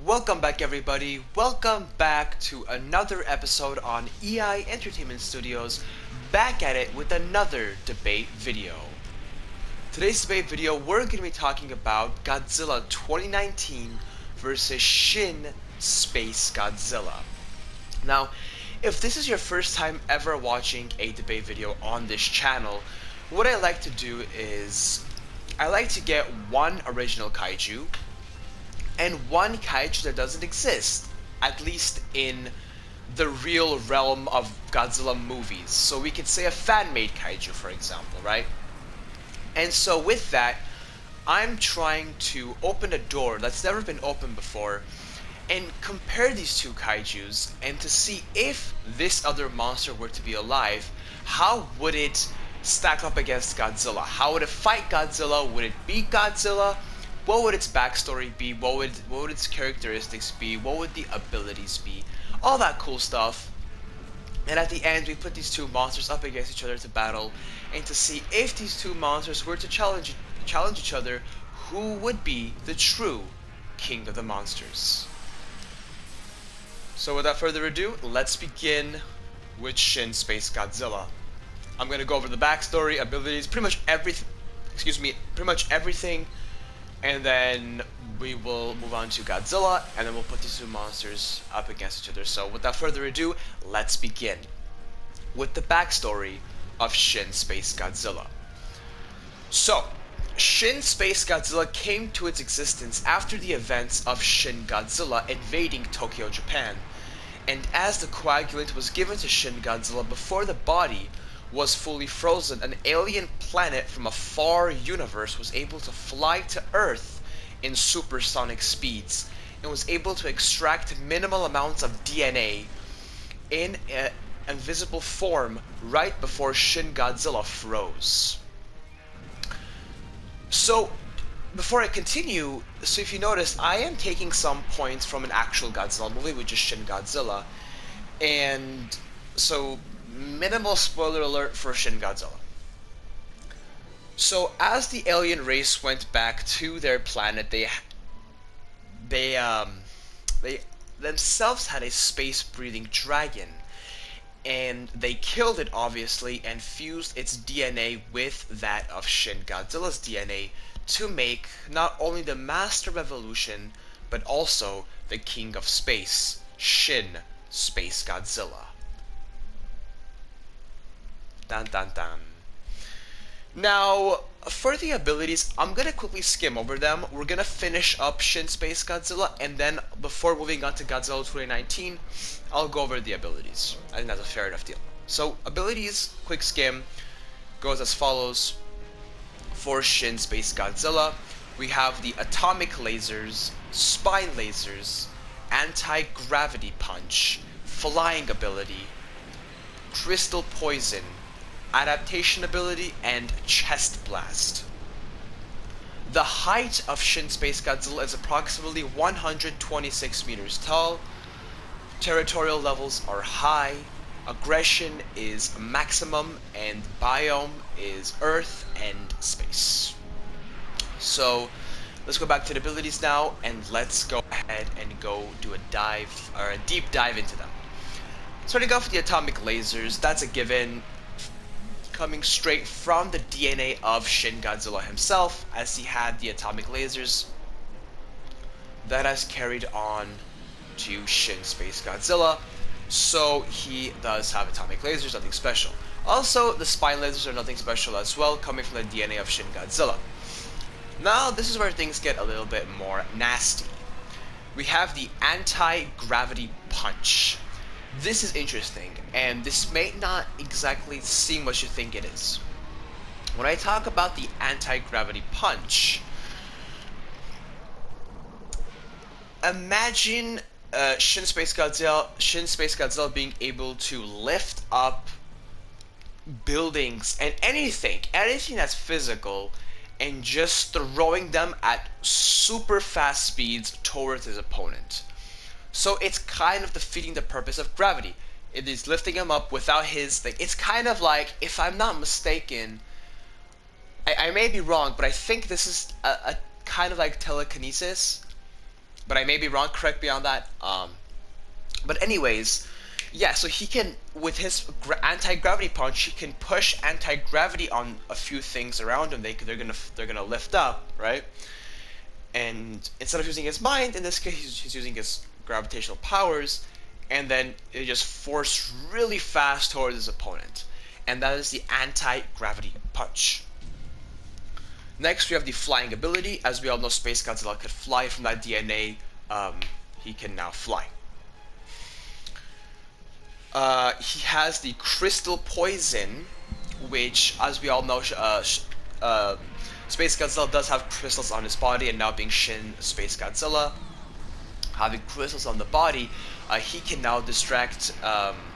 Welcome back everybody, welcome back to another episode on EI Entertainment Studios, back at it with another debate video. Today's debate video we're going to be talking about Godzilla 2019 versus Shin Space Godzilla. Now, if this is your first time ever watching a debate video on this channel, what I like to do is I like to get one original kaiju and one kaiju that doesn't exist, at least in the real realm of Godzilla movies. So we could say a fan-made kaiju, for example, right? And so with that, I'm trying to open a door that's never been opened before and compare these two kaijus and to see if this other monster were to be alive, how would it stack up against Godzilla? How would it fight Godzilla? Would it beat Godzilla? What would its backstory be? What would its characteristics be? What would the abilities be? All that cool stuff. And at the end, we put these two monsters up against each other to battle, and to see if these two monsters were to challenge each other, who would be the true king of the monsters. So without further ado, let's begin with Shin Space Godzilla. I'm gonna go over the backstory, abilities, pretty much everything. And then we will move on to Godzilla, and then we'll put these two monsters up against each other. So without further ado, let's begin with the backstory of Shin Space Godzilla. So, Shin Space Godzilla came to its existence after the events of Shin Godzilla invading Tokyo, Japan. And as the coagulant was given to Shin Godzilla before the body was fully frozen, an alien planet from a far universe was able to fly to Earth in supersonic speeds and was able to extract minimal amounts of DNA in an invisible form right before Shin Godzilla froze. So, before I continue, so if you notice, I am taking some points from an actual Godzilla movie, which is Shin Godzilla, and so minimal spoiler alert for Shin Godzilla. So as the alien race went back to their planet, they themselves had a space-breathing dragon, and they killed it obviously and fused its DNA with that of Shin Godzilla's DNA to make not only the Master of Evolution but also the King of Space, Shin Space Godzilla. Dun dun dun. Now, for the abilities, I'm gonna quickly skim over them. We're gonna finish up Shin Space Godzilla, and then before moving on to Godzilla 2019, I'll go over the abilities. I think that's a fair enough deal. So, abilities, quick skim, goes as follows. For Shin Space Godzilla, we have the atomic lasers, spine lasers, anti-gravity punch, flying ability, crystal poison, adaptation ability, and chest blast. The height of Shin Space Godzilla is approximately 126 meters tall. Territorial levels are high. Aggression is maximum, and biome is Earth and space. So let's go back to the abilities now, and let's go ahead and go do a deep dive into them. Starting off with the atomic lasers, that's a given, coming straight from the DNA of Shin Godzilla himself, as he had the atomic lasers. That has carried on to Shin Space Godzilla, so he does have atomic lasers, nothing special. Also, the spine lasers are nothing special as well, coming from the DNA of Shin Godzilla. Now, this is where things get a little bit more nasty. We have the anti-gravity punch. This is interesting, and this may not exactly seem what you think it is. When I talk about the anti-gravity punch, imagine Shin Space Godzilla being able to lift up buildings and anything that's physical, and just throwing them at super fast speeds towards his opponent. So it's kind of defeating the purpose of gravity. It is lifting him up without his thing. It's kind of like, if I'm not mistaken, I may be wrong, but I think this is a kind of like telekinesis. but I may be wrong. Correct me on that. But anyways, yeah. So he can, with his anti-gravity punch, he can push anti-gravity on a few things around him. They're gonna lift up, right? And instead of using his mind, in this case, he's using his gravitational powers, and then it just force really fast towards his opponent, and that is the anti-gravity punch. Next, we have the flying ability. As we all know, Space Godzilla could fly from that DNA. He can now fly. He has the crystal poison, which, as we all know, Space Godzilla does have crystals on his body, and now being Shin Space Godzilla, having crystals on the body, he can now distract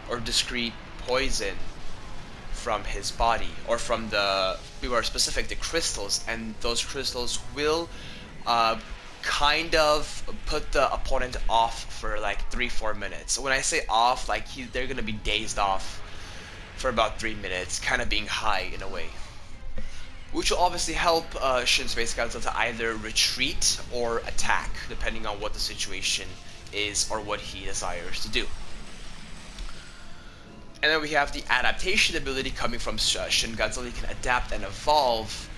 or discrete poison from his body, or from the, be more specific, the crystals, and those crystals will kind of put the opponent off for like 3-4 minutes. So when I say off, like they're gonna be dazed off for about 3 minutes, kind of being high in a way, which will obviously help Shin Space Godzilla to either retreat or attack, depending on what the situation is or what he desires to do. And then we have the adaptation ability coming from Shin Godzilla. He can adapt and evolve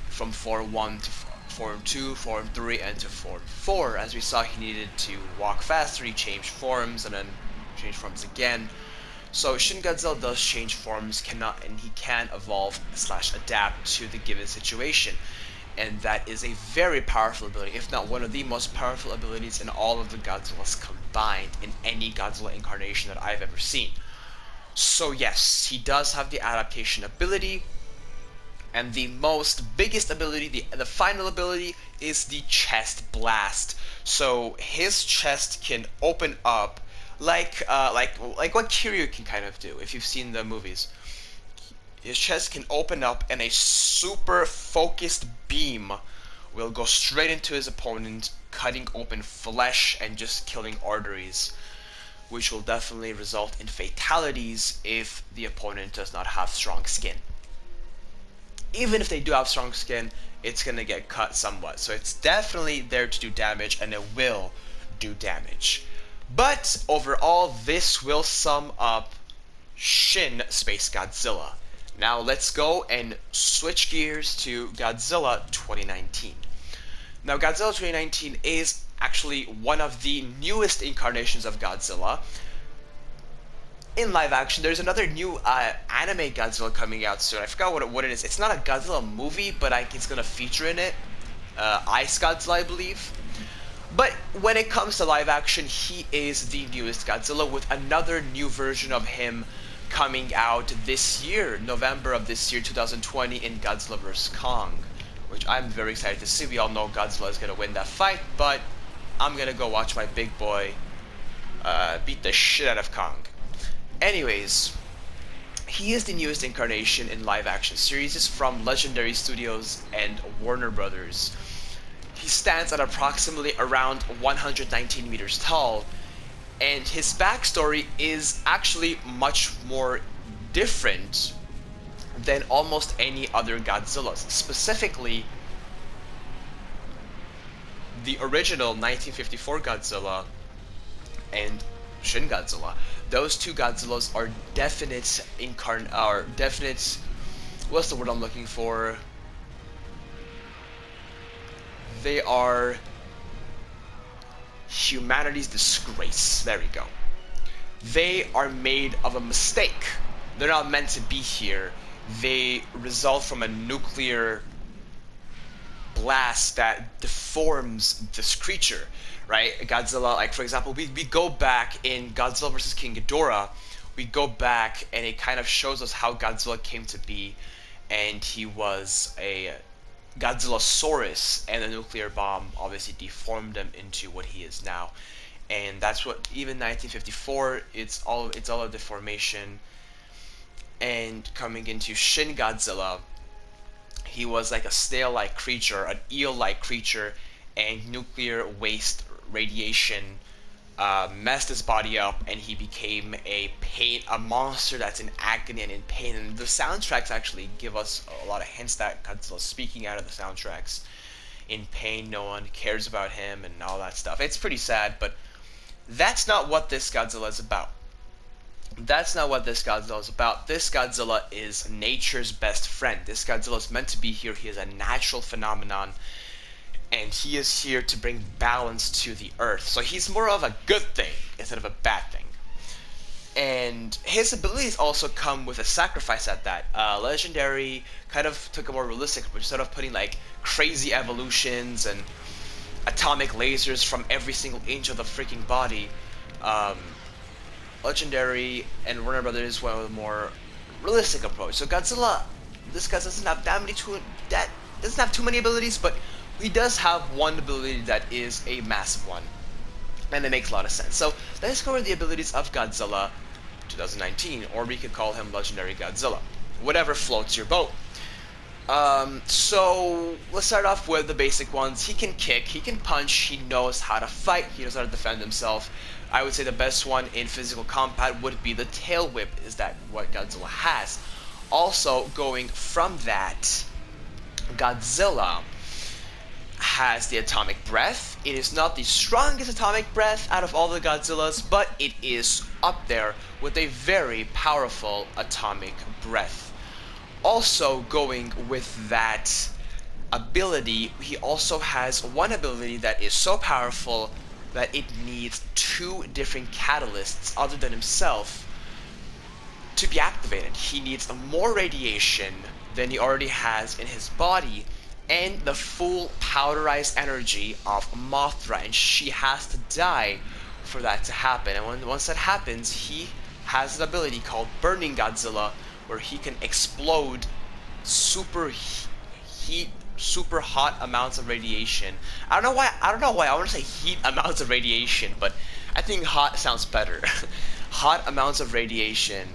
from Form 1 to Form 2, Form 3, and to Form 4. As we saw, he needed to walk faster, he changed forms, and then change forms again. So Shin Godzilla does change forms, and he can evolve / adapt to the given situation. And that is a very powerful ability, if not one of the most powerful abilities in all of the Godzillas combined, in any Godzilla incarnation that I've ever seen. So yes, he does have the adaptation ability, and the biggest ability, the final ability, is the chest blast. So his chest can open up like what Kiryu can kind of do, if you've seen the movies. His chest can open up, and a super focused beam will go straight into his opponent, cutting open flesh and just killing arteries, which will definitely result in fatalities if the opponent does not have strong skin. Even if they do have strong skin, it's gonna get cut somewhat. So it's definitely there to do damage, and it will do damage. But overall, this will sum up Shin Space Godzilla. Now let's go and switch gears to Godzilla 2019. Now Godzilla 2019 is actually one of the newest incarnations of Godzilla. In live action, there's another new anime Godzilla coming out soon. I forgot what it is. It's not a Godzilla movie, but it's gonna feature in it. Ice Godzilla, I believe. But when it comes to live action, he is the newest Godzilla, with another new version of him coming out this year, November of this year, 2020, in Godzilla vs. Kong, which I'm very excited to see. We all know Godzilla is gonna win that fight, but I'm gonna go watch my big boy beat the shit out of Kong. Anyways, he is the newest incarnation in live action series. It's from Legendary Studios and Warner Brothers. He stands at approximately around 119 meters tall, and his backstory is actually much more different than almost any other Godzillas. Specifically, the original 1954 Godzilla and Shin Godzilla. Those two Godzillas are definite what's the word I'm looking for? They are humanity's disgrace. There we go. They are made of a mistake. They're not meant to be here. They result from a nuclear blast that deforms this creature, right? Godzilla, like for example, we go back in Godzilla vs. King Ghidorah, we go back and it kind of shows us how Godzilla came to be, and he was a Godzillasaurus, and the nuclear bomb obviously deformed him into what he is now. And that's what, even 1954, it's all a deformation. And coming into Shin Godzilla, he was like a snail-like creature, an eel-like creature, and nuclear waste radiation messed his body up, and he became a monster that's in agony and in pain. And the soundtracks actually give us a lot of hints that Godzilla's speaking out of the soundtracks. in pain, no one cares about him, and all that stuff. It's pretty sad, but that's not what this Godzilla is about. That's not what this Godzilla is about. This Godzilla is nature's best friend. This Godzilla is meant to be here. He is a natural phenomenon, and he is here to bring balance to the Earth. So he's more of a good thing instead of a bad thing. And his abilities also come with a sacrifice at that. Legendary kind of took a more realistic approach, instead of putting like crazy evolutions and atomic lasers from every single inch of the freaking body. Legendary and Warner Brothers went with a more realistic approach. So Godzilla, this guy doesn't have doesn't have too many abilities, but he does have one ability that is a massive one, and it makes a lot of sense. So let's go over the abilities of Godzilla 2019, or we could call him Legendary Godzilla, whatever floats your boat. So let's start off with the basic ones. He can kick, he can punch, he knows how to fight, he knows how to defend himself. I would say the best one in physical combat would be the tail whip, is that what Godzilla has. Also, going from that, Godzilla has the atomic breath. It is not the strongest atomic breath out of all the Godzillas, but it is up there with a very powerful atomic breath. Also, going with that ability, he also has one ability that is so powerful that it needs two different catalysts other than himself to be activated. He needs more radiation than he already has in his body, and the full powderized energy of Mothra, and she has to die for that to happen. And once that happens, he has an ability called Burning Godzilla, where he can explode super hot amounts of radiation. I don't know why I want to say heat amounts of radiation, but I think hot sounds better. Hot amounts of radiation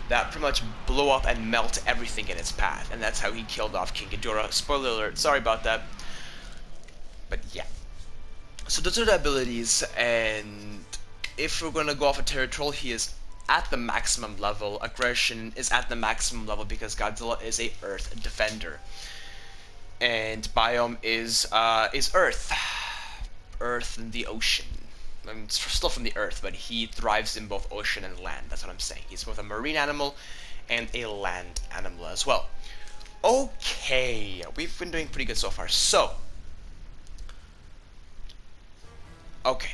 that pretty much blow up and melt everything in its path, and that's how he killed off King Ghidorah. Spoiler alert, sorry about that. But yeah. So those are the abilities, and if we're gonna go off of Territorial, he is at the maximum level. Aggression is at the maximum level because Godzilla is a Earth defender. And Biome is Earth. Earth and the ocean. I mean, it's still from the Earth, but he thrives in both ocean and land. That's what I'm saying. He's both a marine animal and a land animal as well. Okay, we've been doing pretty good so far. So, okay.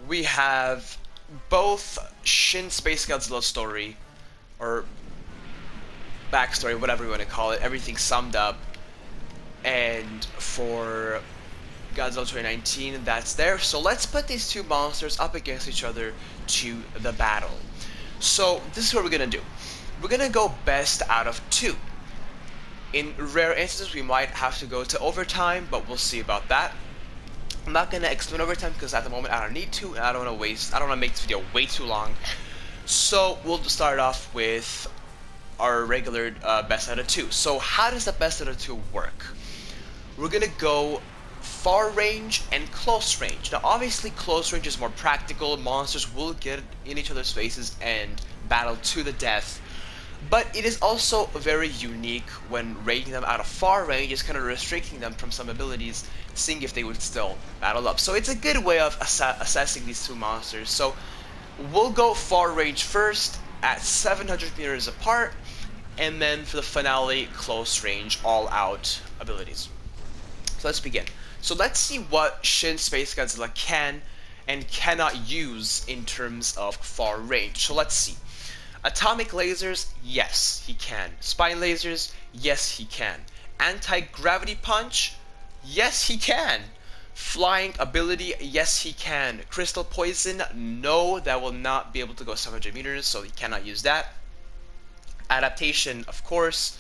We have both Shin Space Godzilla story, or backstory, whatever you want to call it, everything summed up, and for Godzilla 2019, that's there. So let's put these two monsters up against each other to the battle. So this is what we're gonna do. We're gonna go best out of two. In rare instances, we might have to go to overtime, but we'll see about that. I'm not gonna explain overtime because at the moment I don't need to, and I don't want to make this video way too long. So we'll start off with our regular best out of two. So how does the best out of two work? We're gonna go far range and close range. Now obviously close range is more practical. Monsters will get in each other's faces and battle to the death, but it is also very unique when rating them out of far range, is kind of restricting them from some abilities, seeing if they would still battle up. So it's a good way of assessing these two monsters. So we'll go far range first at 700 meters apart, and then for the finale, close range, all out abilities. So let's begin. So let's see what Shin Space Godzilla can and cannot use in terms of far range. So let's see. Atomic lasers, yes, he can. Spine lasers, yes, he can. Anti-gravity punch, yes, he can. Flying ability, yes, he can. Crystal poison, no, that will not be able to go 700 meters, so he cannot use that. Adaptation, of course.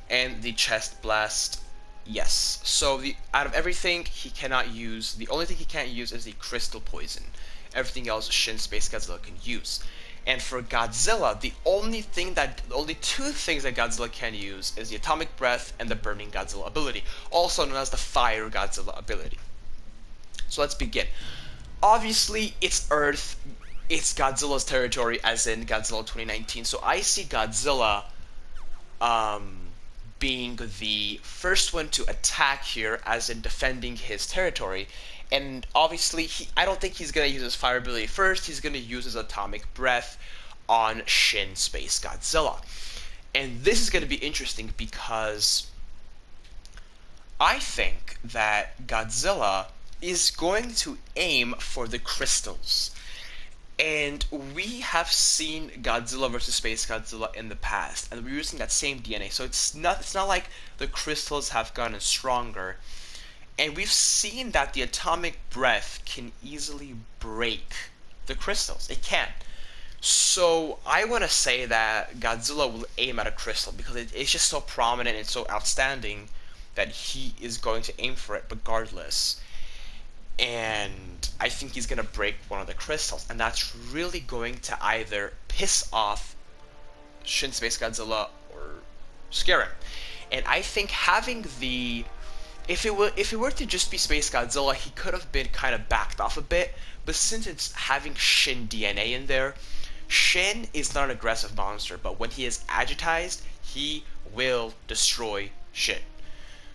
And the chest blast, yes. So out of everything, he cannot use. The only thing he can't use is the crystal poison. Everything else, Shin Space Godzilla can use. And for Godzilla, the only two things that Godzilla can use is the atomic breath and the burning Godzilla ability, also known as the fire Godzilla ability. So let's begin. Obviously, it's Earth. It's Godzilla's territory, as in Godzilla 2019. So I see Godzilla being the first one to attack here, as in defending his territory. And obviously, I don't think he's going to use his fire ability first. He's going to use his atomic breath on Shin Space Godzilla. And this is going to be interesting because I think that Godzilla is going to aim for the crystals. And we have seen Godzilla versus Space Godzilla in the past, and we're using that same DNA. So it's not like the crystals have gotten stronger. And we've seen that the atomic breath can easily break the crystals. It can. So I want to say that Godzilla will aim at a crystal because it's just so prominent and so outstanding that he is going to aim for it regardless. And I think he's going to break one of the crystals, and that's really going to either piss off Shin Space Godzilla or scare him. And I think having the... If it were to just be Space Godzilla, he could have been kind of backed off a bit, but since it's having Shin DNA in there, Shin is not an aggressive monster, but when he is agitized, he will destroy shit.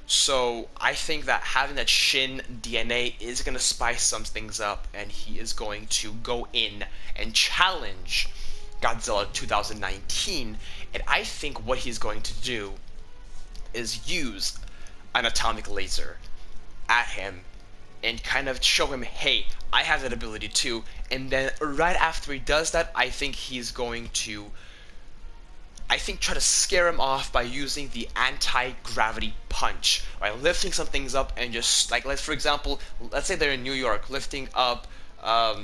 So I think that having that Shin DNA is going to spice some things up, and he is going to go in and challenge Godzilla 2019, and I think what he's going to do is use an atomic laser at him and kind of show him, hey, I have that ability too. And then right after he does that, I think he's going to, try to scare him off by using the anti-gravity punch, by lifting some things up and just, like, for example, let's say they're in New York, lifting up, I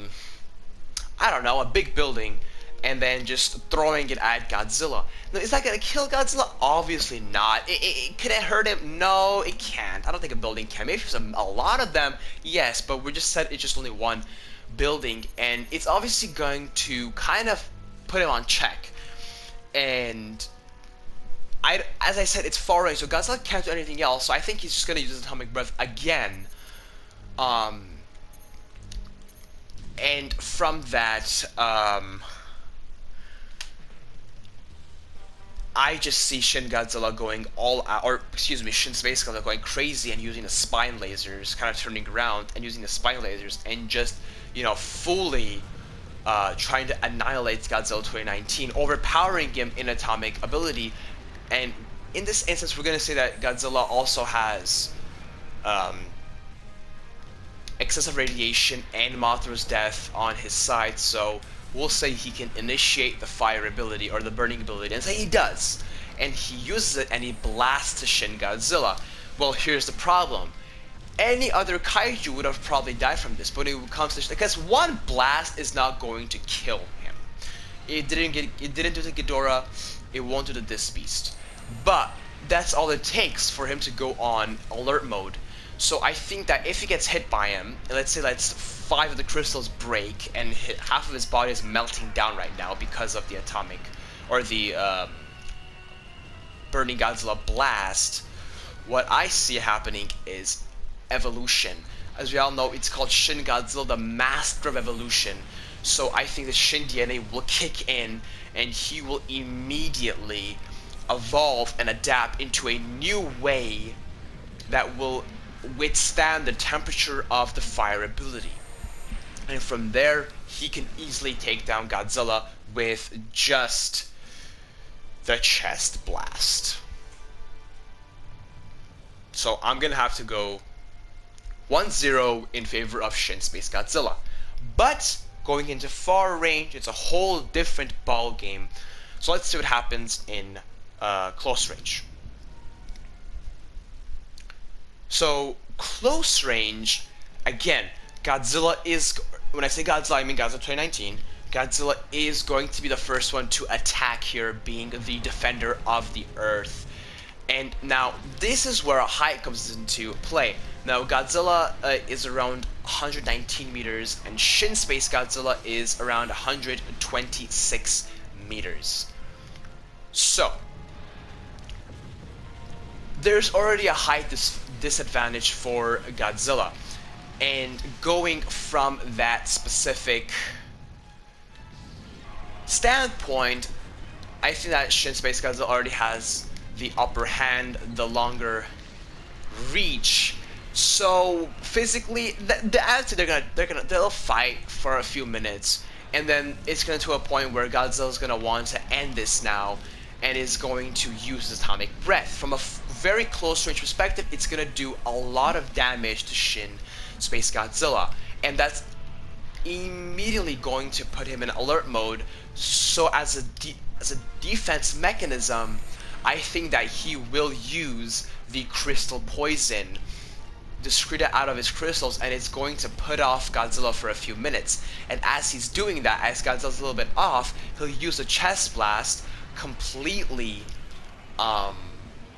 don't know, a big building, and then just throwing it at Godzilla. Now, is that going to kill Godzilla? Obviously not. Can it hurt him? No, it can't. I don't think a building can. Maybe there's a lot of them, yes, but we just said it's just only one building, and it's obviously going to kind of put him on check. And as I said, it's far range, so Godzilla can't do anything else, so I think he's just going to use his atomic breath again. And from that, I just see Shin Godzilla going all out, or excuse me, Shin Space Godzilla going crazy and using the spine lasers, kind of turning around and using the spine lasers and just, fully trying to annihilate Godzilla 2019, overpowering him in atomic ability. And in this instance, we're going to say that Godzilla also has excessive radiation and Mothra's death on his side, so we'll say he can initiate the fire ability or the burning ability, and say he does, and he uses it and he blasts to Shin Godzilla. Well, here's the problem. Any other kaiju would have probably died from this, but when it comes to, because one blast is not going to kill him. It didn't do to Ghidorah, it won't do to this beast. But that's all it takes for him to go on alert mode. So I think that if he gets hit by him, and let's say that's 5 of the crystals break and half of his body is melting down right now because of the atomic, or the burning Godzilla blast, what I see happening is evolution. As we all know, it's called Shin Godzilla, the Master of Evolution. So I think the Shin DNA will kick in and he will immediately evolve and adapt into a new way that will withstand the temperature of the fire ability. And from there, he can easily take down Godzilla with just the chest blast. So I'm gonna have to go 1-0 in favor of Shin Space Godzilla. But going into far range, it's a whole different ball game. So let's see what happens in close range. So close range, again, Godzilla is, when I say Godzilla, I mean Godzilla 2019. Godzilla is going to be the first one to attack here, being the defender of the Earth. And now, this is where height comes into play. Now, Godzilla is around 119 meters, and Shin Space Godzilla is around 126 meters. So, there's already a height disadvantage for Godzilla. And going from that specific standpoint, I think that Shin Space Godzilla already has the upper hand, the longer reach. So physically, the attitude they'll fight for a few minutes, and then it's gonna to a point where Godzilla's gonna want to end this now, and is going to use his atomic breath. From a very close range perspective, it's gonna do a lot of damage to Shin Space Godzilla, and that's immediately going to put him in alert mode. So as a defense mechanism, I think that he will use the crystal poison to screw that out of his crystals, and it's going to put off Godzilla for a few minutes. And as he's doing that, as Godzilla's a little bit off, he'll use a chest blast, completely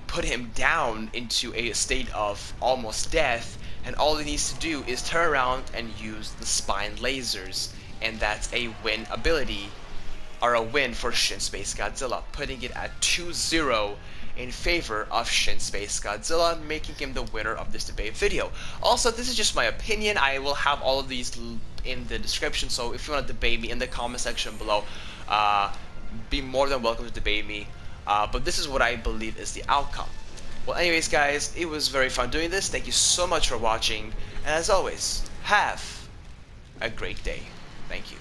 put him down into a state of almost death, and all he needs to do is turn around and use the spine lasers, and that's a win ability, or a win for Shin Space Godzilla, putting it at 2-0 in favor of Shin Space Godzilla, making him the winner of this debate video. Also, this is just my opinion. I will have all of these in the description, so if you want to debate me in the comment section below, be more than welcome to debate me. But this is what I believe is the outcome. Well, anyways, guys, it was very fun doing this. Thank you so much for watching, and as always, have a great day. Thank you.